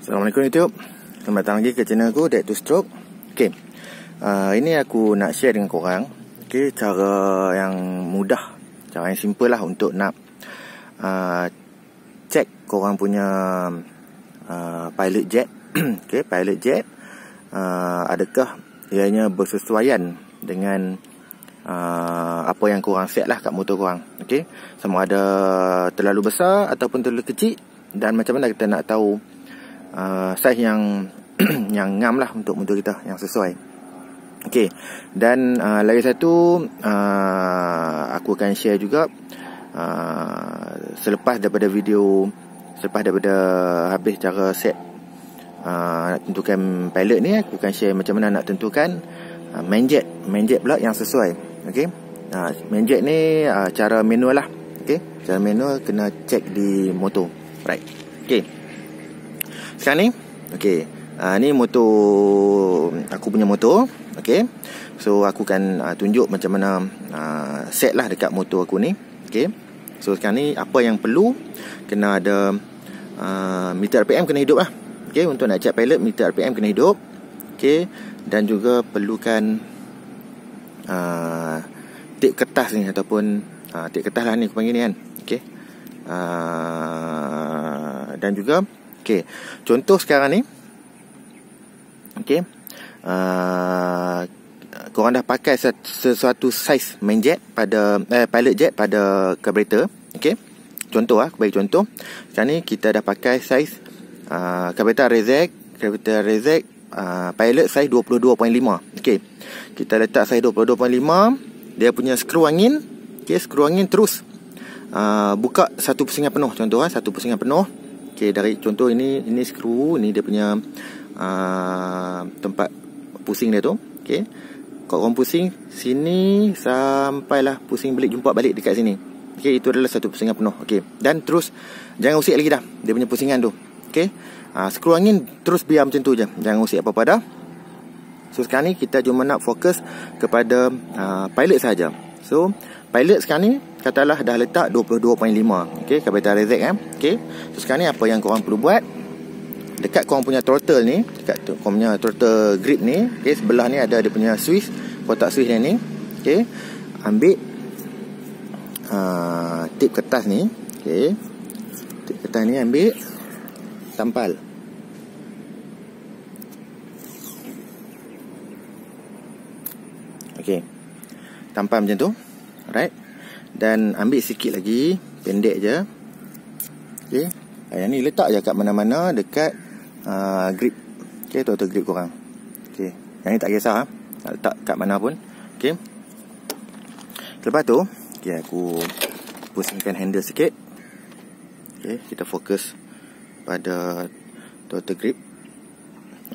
Assalamualaikum YouTube. Selamat datang lagi ke channel aku, Dare to Stroke. Okay, ini aku nak share dengan korang, okay, cara yang mudah, cara yang simple lah untuk nak check korang punya pilot jet. Okay, pilot jet adakah ianya bersesuaian dengan apa yang korang set lah kat motor korang. Okay, sama ada terlalu besar ataupun terlalu kecil, dan macam mana kita nak tahu saiz yang yang ngam lah untuk motor kita, yang sesuai. Okey, dan lagi satu, aku akan share juga selepas daripada habis cara set nak tentukan pilot ni, aku akan share macam mana nak tentukan main jet pula yang sesuai. Okey, main jet ni cara manual lah. Okey, cara manual kena check di motor. Right. Okey, sekarang ni, okay, ni motor, aku punya motor. Okay, so aku akan tunjuk macam mana set lah dekat motor aku ni. Okay, so sekarang ni apa yang perlu, kena ada meter RPM kena hidup lah. Okay, untuk nak check pilot, meter RPM kena hidup. Okay, dan juga perlukan tip kertas ni, ataupun tip kertas lah ni aku panggil ni kan. Okay, dan juga okey, contoh sekarang ni, okey, korang dah pakai sesuatu saiz main jet pada pilot jet pada carburetor. Okey, contoh aku bagi contoh. Sekarang ni kita dah pakai saiz carburetor Rezek pilot saiz 22.5. Okey, kita letak saiz 22.5, dia punya skru angin. Okey, skru angin terus buka satu pusingan penuh. Contoh satu pusingan penuh. Okay, dari contoh ini skru, ni dia punya tempat pusing dia tu. Okay, korang pusing sini sampailah pusing jumpa balik dekat sini. Okay, itu adalah satu pusingan penuh. Okay, dan terus jangan usik lagi dah dia punya pusingan tu. Okay, skru angin terus biar macam tu je, jangan usik apa-apa dah. So sekarang ni kita cuma nak fokus kepada pilot saja. So pilot sekarang ni katalah dah letak 22.5. Okey, carburetor Rezek kan. Okey, so sekarang ni apa yang korang perlu buat, dekat korang punya throttle ni, dekat korang punya throttle grip ni, okey, sebelah ni ada dia punya switch, kotak switch ni. Okey, ambil tip kertas ni. Okey, tip kertas ni ambil, tampal. Okey, tampal macam tu. Alright. Dan ambil sikit lagi, pendek je. Okey, yang ni letak je kat mana-mana dekat grip. Okey, throttle grip korang. Okey, yang ni tak kisah nak letak kat mana pun. Okey, lepas tu, okey, aku pusingkan handle sikit. Okey, kita fokus pada throttle grip.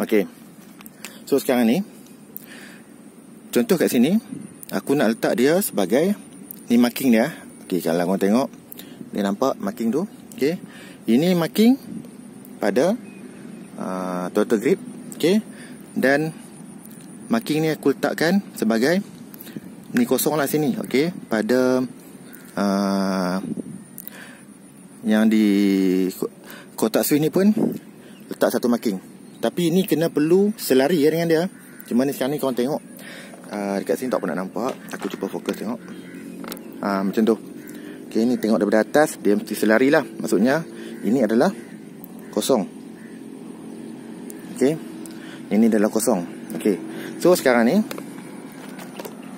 Okey, so sekarang ni, contoh kat sini, aku nak letak dia sebagai ni marking dia. Okey, kalau korang tengok, dia nampak marking tu. Okey, ini marking pada throttle grip. Okey, dan marking ni aku letakkan sebagai ni kosong lah sini. Okey, pada yang di kotak switch ni pun letak satu marking. Tapi ni kena perlu selari dengan dia. Cuma ni sekarang ni korang tengok, dekat sini tak pernah nampak. Aku cuba fokus tengok. Macam tu. Okay, ni tengok daripada atas, dia mesti selari lah. Maksudnya ini adalah kosong. Okay, ini adalah kosong. Okay, so sekarang ni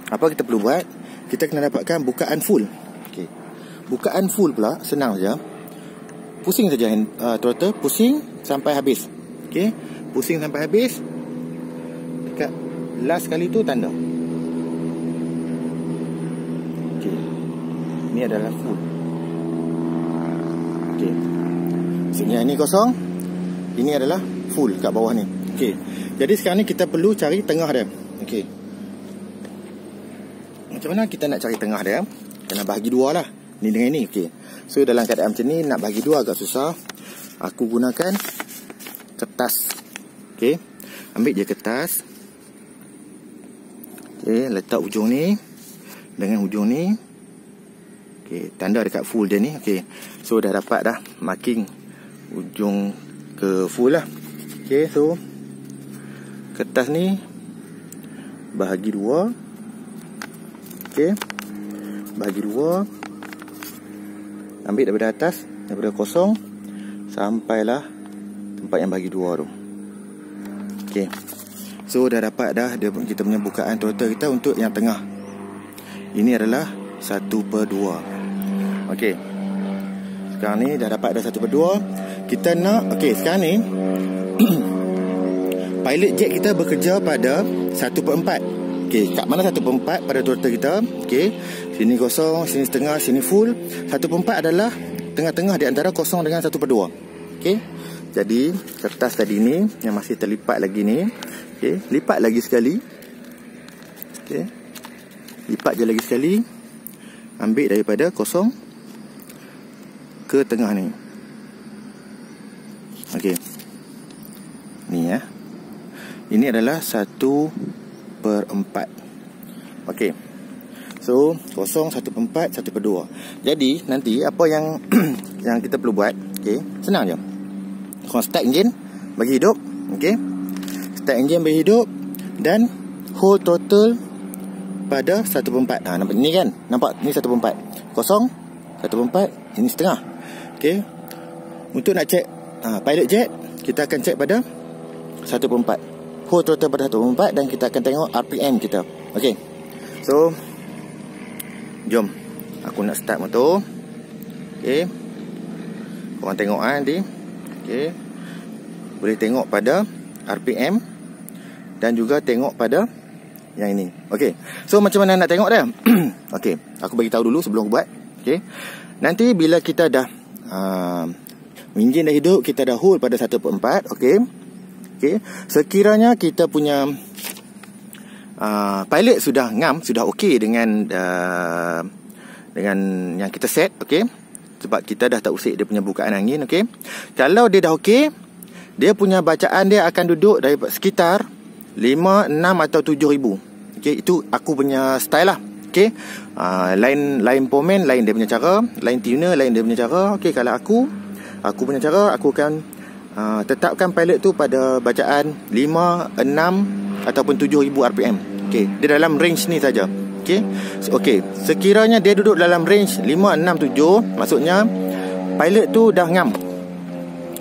apa kita perlu buat, kita kena dapatkan bukaan full. Okay, bukaan full pula senang saja. Pusing saja throttle, pusing sampai habis. Okay, pusing sampai habis. Dekat last kali tu tanda. Okey, ini adalah full. Okey, maksudnya ini kosong, ini adalah full kat bawah ni. Okey, jadi sekarang ni kita perlu cari tengah dia. Okey, macam mana kita nak cari tengah dia? Kena bahagi dua lah, ni dengan ni. Okey, so dalam keadaan macam ni nak bahagi dua agak susah. Aku gunakan kertas. Okey, ambil je kertas. Okey, letak ujung ni dengan ujung ni. Okey, tanda dekat full dia ni. Okey, so dah dapat dah marking ujung ke full lah. Okay, so kertas ni bahagi dua. Okay, bahagi dua. Ambil daripada atas, daripada kosong sampailah tempat yang bahagi dua tu. Okay, so dah dapat dah kita punya bukaan total kita untuk yang tengah. Ini adalah 1/2. Okay, sekarang ni dah dapat dah 1/2. Kita nak, okay, sekarang ni pilot jet kita bekerja pada 1/4. Okay, kat mana 1/4 pada total kita? Okay, sini kosong, sini setengah, sini full. 1/4 adalah tengah-tengah di antara kosong dengan 1/2. Okay, jadi kertas tadi ni yang masih terlipat lagi ni, okay, lipat lagi sekali. Okay, lipat je lagi sekali. Ambil daripada kosong ke tengah ni. Okay, ni ya. Ini adalah 1/4. Okay, so kosong, 1/4, 1/2. Jadi nanti apa yang yang kita perlu buat, okay, senang je. Kau start enjin bagi hidup. Okay, start enjin bagi hidup dan hold total pada 1/4. Nampak ni kan? Nampak ni 1/4. Kosong, 1/4, ini setengah. Okay, untuk nak cek pilot jet, kita akan cek pada 1/4. Hold total pada 1/4 dan kita akan tengok RPM kita. Okay, so jom aku nak start motor. Okay, korang tengok nanti. Okay, boleh tengok pada RPM dan juga tengok pada yang ini. Okay, so macam mana nak tengok dia? Okay, aku bagi tahu dulu sebelum aku buat. Okay, nanti bila kita dah enjin dah hidup, kita dah hold pada 1/4. Okay, okay, sekiranya kita punya pilot sudah ngam, sudah okey dengan yang kita set. Okay, sebab kita dah tak usik dia punya bukaan angin. Okay, kalau dia dah okey, dia punya bacaan dia akan duduk dari sekitar 5, 6 atau 7,000. Okay, itu aku punya style lah. Okay, lain pomen, lain dia punya cara, lain tuner, lain dia punya cara. Okay, kalau aku punya cara, aku akan tetapkan pilot tu pada bacaan 5, 6 ataupun 7,000 RPM. Okay, dia dalam range ni saja. Okay, okay, sekiranya dia duduk dalam range 5, 6, 7, maksudnya pilot tu dah ngam.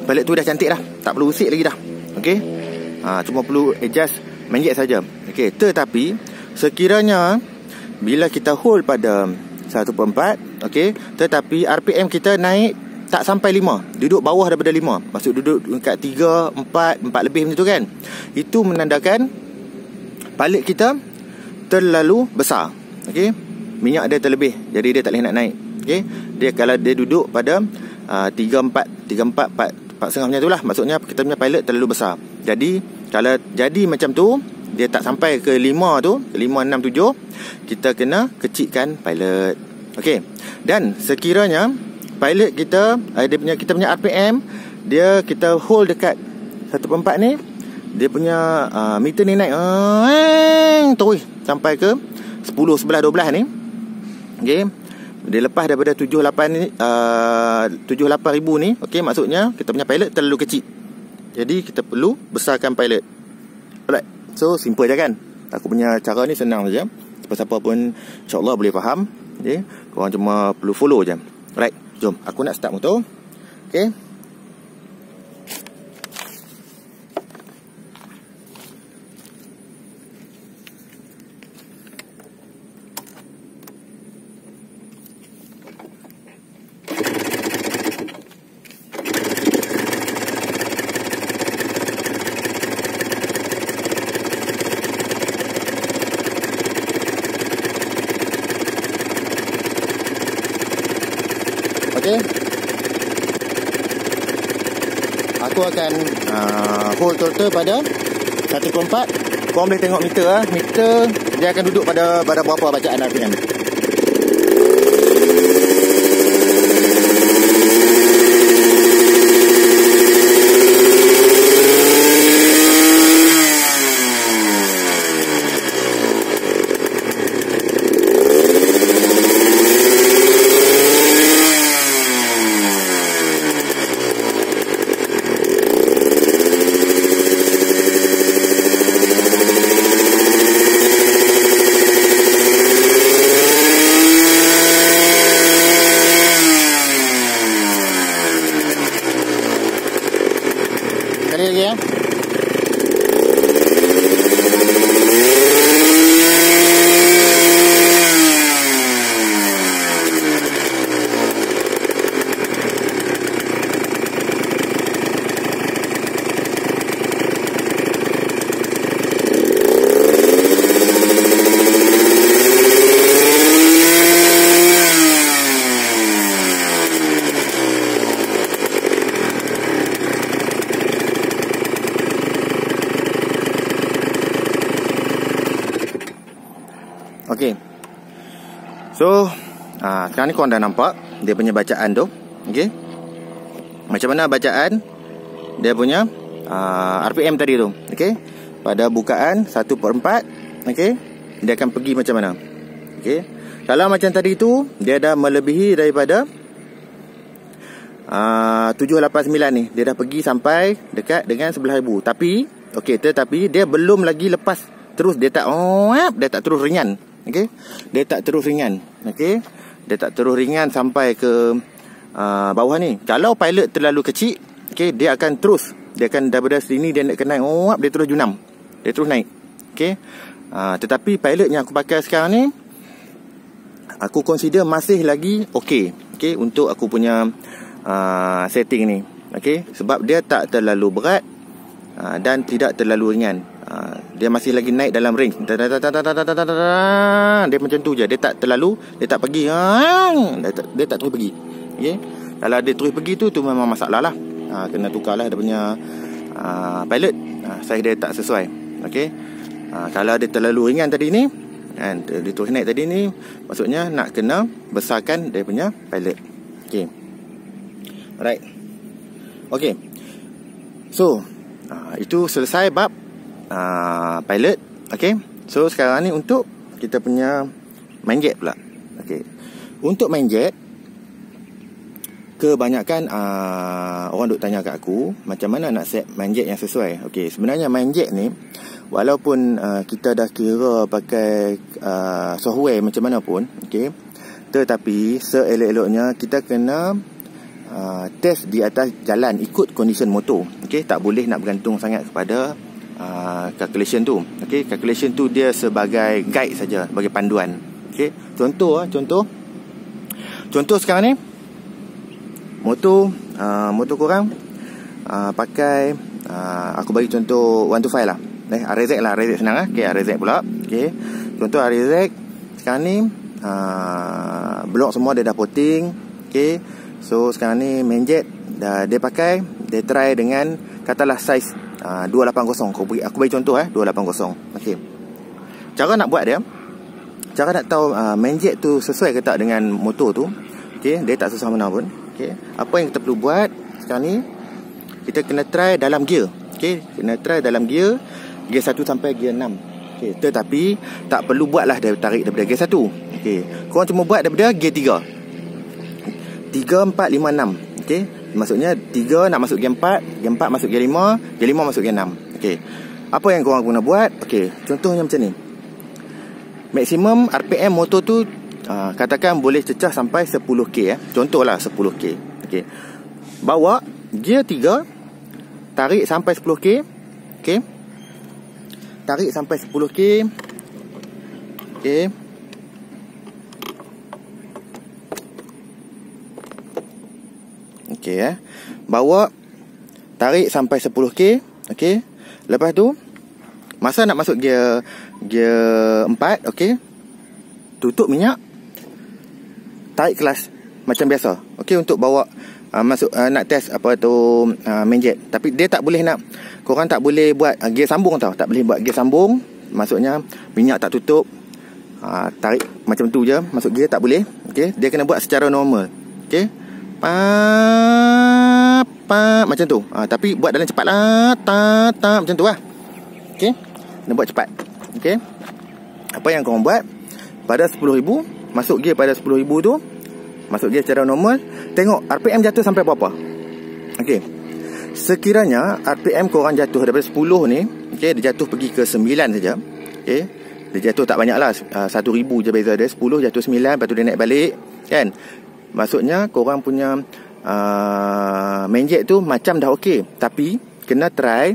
Pilot tu dah cantik dah, tak perlu usik lagi dah. Okay, cuma perlu adjust menjet saja. Okay, tetapi sekiranya bila kita hold pada 1/4, okay, tetapi RPM kita naik tak sampai 5, duduk bawah daripada 5, maksud duduk dekat 3, 4 lebih macam tu kan, itu menandakan pilot kita terlalu besar. Okay, minyak dia terlebih, jadi dia tak boleh nak naik. Okay, dia kalau dia duduk pada 3, 4 setengah macam tu lah, maksudnya kita punya pilot terlalu besar. Jadi kalau jadi macam tu, dia tak sampai ke 5 tu, 5, 6, 7, kita kena kecilkan pilot. Okay, dan sekiranya pilot kita, kita punya RPM dia kita hold dekat 1/4 ni, dia punya meter ni naik terus sampai ke 10, 11, 12 ni. Okay, dia lepas daripada 78,000 ni. Okay, maksudnya kita punya pilot terlalu kecil, jadi kita perlu besarkan pilot. Alright, so simple je kan. Aku punya cara ni senang saja. Siapa-siapa pun insyaAllah boleh faham. Okay, korang cuma perlu follow je. Alright, jom aku nak start motor. Okay, okay, aku akan hold total pada 1/4. Korang boleh tengok meter meter dia akan duduk pada berapa bacaan RPM. sikit lagi ya. Okey. So, sekarang ni korang dah nampak dia punya bacaan tu. Okey. Macam mana bacaan dia punya RPM tadi tu. Okey. Pada bukaan 1/4, okey, dia akan pergi macam mana. Okey. Kalau macam tadi tu, dia dah melebihi daripada 789 ni. Dia dah pergi sampai dekat dengan 11,000. Tapi, okey, tetapi dia belum lagi lepas terus, dia tak terus ringan. Okey, dia tak terus ringan. Okey, dia tak terus ringan sampai ke bawah ni. Kalau pilot terlalu kecil, okey, dia akan terus, dia akan daripada sini dia nak naik, dia terus junam, dia terus naik. Okey, tetapi pilot yang aku pakai sekarang ni, aku consider masih lagi okey. Okey, untuk aku punya setting ni. Okey, sebab dia tak terlalu berat dan tidak terlalu ringan. Dia masih lagi naik dalam range. Dia macam tu je. Dia tak terlalu, dia tak pergi. Dia tak terus pergi. Okay? Kalau dia terus pergi tu memang masalah lah. Kena tukar lah dia punya pilot. Saiz dia tak sesuai. Okay? Kalau dia terlalu ringan tadi ni, kan, dia terus naik tadi ni, maksudnya nak kena besarkan dia punya pilot. Okay. Alright. Okay. So, itu selesai bab pilot. Okay. So sekarang ni untuk kita punya main jet pula. Okay. Untuk main jet, kebanyakan orang duk tanya kat aku macam mana nak set main jet yang sesuai. Okay, sebenarnya main jet ni, walaupun kita dah kira pakai software macam mana pun, okay, tetapi seelok-eloknya kita kena test di atas jalan ikut condition motor. Okay, tak boleh nak bergantung sangat kepada calculation tu. Okay, calculation tu dia sebagai guide saja, sebagai panduan. Okay, contoh sekarang ni motor korang pakai aku bagi contoh 125 lah. RZ lah, RZ senang lah. Okay, RZ pula. Okay, contoh RZ sekarang ni blok semua dia dah potting. Okay, so sekarang ni main jet dia pakai, dia try dengan katalah saiz 280. Aku bagi contoh 280. Okey. Cara nak buat dia, cara nak tahu main jet tu sesuai ke tak dengan motor tu, okey, dia tak susah mana pun. Okey. Apa yang kita perlu buat sekarang ni, kita kena try dalam gear. Okey, kena try dalam gear 1 sampai gear 6. Okey, tetapi tak perlu buatlah dia tarik daripada gear 1. Okey, korang cuma buat daripada gear 3. 3, 4, 5, 6. Okey, maksudnya 3 nak masuk gear 4, gear 4 masuk gear 5, gear 5 masuk gear 6. Okey, apa yang korang guna buat? Okey, contohnya macam ni. Maksimum RPM motor tu katakan boleh cecah sampai 10k. Contohlah 10k. Okey, bawa gear 3, tarik sampai 10k. Okey, tarik sampai 10k. Okey, okey, bawa, tarik sampai 10k. Okey, lepas tu masa nak masuk gear 4, okey, tutup minyak, tarik kelas macam biasa. Okey, untuk bawa masuk nak test apa tu main jet. Tapi dia tak boleh korang tak boleh buat gear sambung tau. Tak boleh buat gear sambung. Maksudnya minyak tak tutup, tarik macam tu je masuk gear, tak boleh. Okey, dia kena buat secara normal. Okey, macam tu. Tapi buat dalam cepat lah. Macam tu lah. Okey, kena buat cepat. Okey, apa yang korang buat pada 10,000, masuk gear pada 10,000 tu, masuk gear secara normal, tengok RPM jatuh sampai berapa. Okey, sekiranya RPM korang jatuh daripada 10 ni, okey, dia jatuh pergi ke 9 saja. Okey, dia jatuh tak banyak lah, 1,000 je beza dia. 10 jatuh 9, lepas tu dia naik balik, kan. Maksudnya korang punya main jet tu macam dah okey. Tapi kena try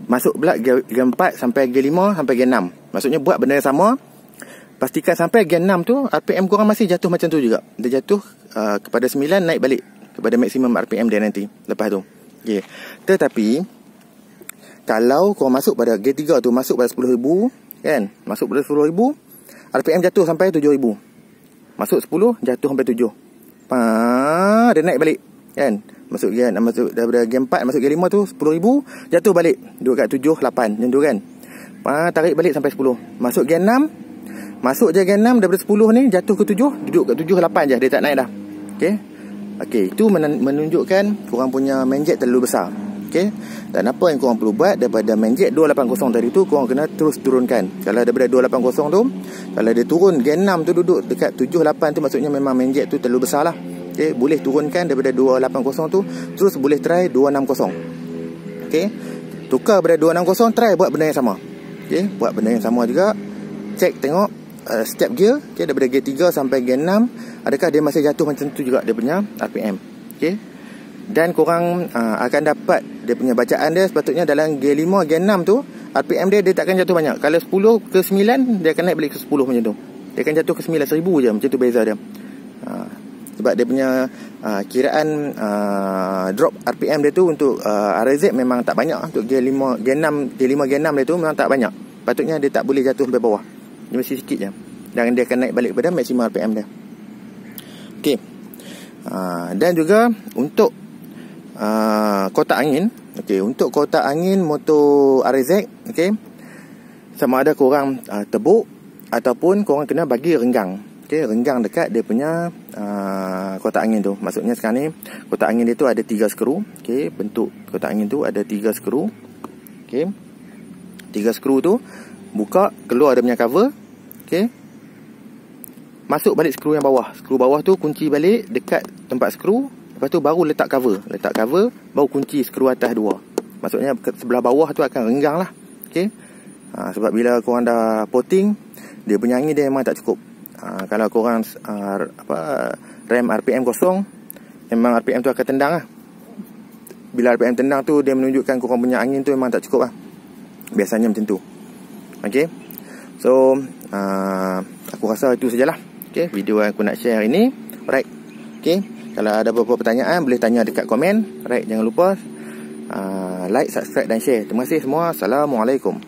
masuk pula gear 4 sampai gear 5 sampai gear 6. Maksudnya buat benda yang sama. Pastikan sampai gear 6 tu RPM korang masih jatuh macam tu juga. Dia jatuh kepada 9, naik balik kepada maksimum RPM dia nanti lepas tu. Okay. Tetapi kalau korang masuk pada gear 3 tu, masuk pada 10,000 kan, masuk pada 10,000, RPM jatuh sampai 7,000. Masuk 10 jatuh sampai 7. Dia naik balik kan. Masuk daripada gear 4 masuk gear 5 tu 10,000, jatuh balik duduk kat 7, 8 macam tu kan. Tarik balik sampai 10. Masuk gear 6, masuk je gear 6 daripada 10 ni jatuh ke 7, duduk kat 7, 8 je, dia tak naik dah. Okey, itu menunjukkan korang punya main jet terlalu besar. Okey. Dan apa yang korang perlu buat daripada main jet 280 tadi tu, korang kena terus turunkan. Kalau daripada 280 tu, kalau dia turun gear 6 tu duduk dekat 7, 8 tu, maksudnya memang main jet tu terlalu besar lah. Okey, boleh turunkan daripada 280 tu, terus boleh try 260. Okey. Tukar daripada 260, try buat benda yang sama. Okey, buat benda yang sama juga. Check tengok step gear, okay, daripada gear 3 sampai gear 6, adakah dia masih jatuh macam tu juga dia punya RPM. Okey. Dan korang akan dapat dia punya bacaan dia sepatutnya dalam gear 5, gear 6 tu RPM dia takkan jatuh banyak. Kalau 10 ke 9, dia akan naik balik ke 10 macam tu. Dia akan jatuh ke 9,000 je, macam tu beza dia. Sebab dia punya kiraan drop RPM dia tu untuk RZ memang tak banyak. Untuk gear 5, gear 6, gear 5, gear 6 dia tu memang tak banyak. Patutnya dia tak boleh jatuh sampai bawah. Dia mesti sikit je. Dan dia akan naik balik pada maksimum RPM dia. Okey. Dan juga untuk kotak angin. Okey, untuk kotak angin motor RZ, okey, sama ada korang tebuk ataupun korang kena bagi renggang. Okey, renggang dekat dia punya kotak angin tu. Maksudnya sekarang ni kotak angin dia tu ada 3 skru. Okey, bentuk kotak angin tu ada 3 skru. Okey. 3 skru tu buka, keluar dia punya cover. Okey. Masuk balik skru yang bawah. Skru bawah tu kunci balik dekat tempat skru. Lepas tu baru letak cover. Letak cover, baru kunci skru atas 2. Maksudnya sebelah bawah tu akan renggang lah. Okey. Sebab bila korang dah potting, dia punya angin dia memang tak cukup. Kalau korang rem RPM kosong, memang RPM tu akan tendang lah. Bila RPM tendang tu, dia menunjukkan korang punya angin tu memang tak cukup lah. Biasanya macam tu. Okey. So aku rasa itu sajalah. Okey, video yang aku nak share hari ni. Alright. Okey, kalau ada beberapa pertanyaan boleh tanya dekat komen. Alright, jangan lupa like, subscribe dan share. Terima kasih semua. Assalamualaikum.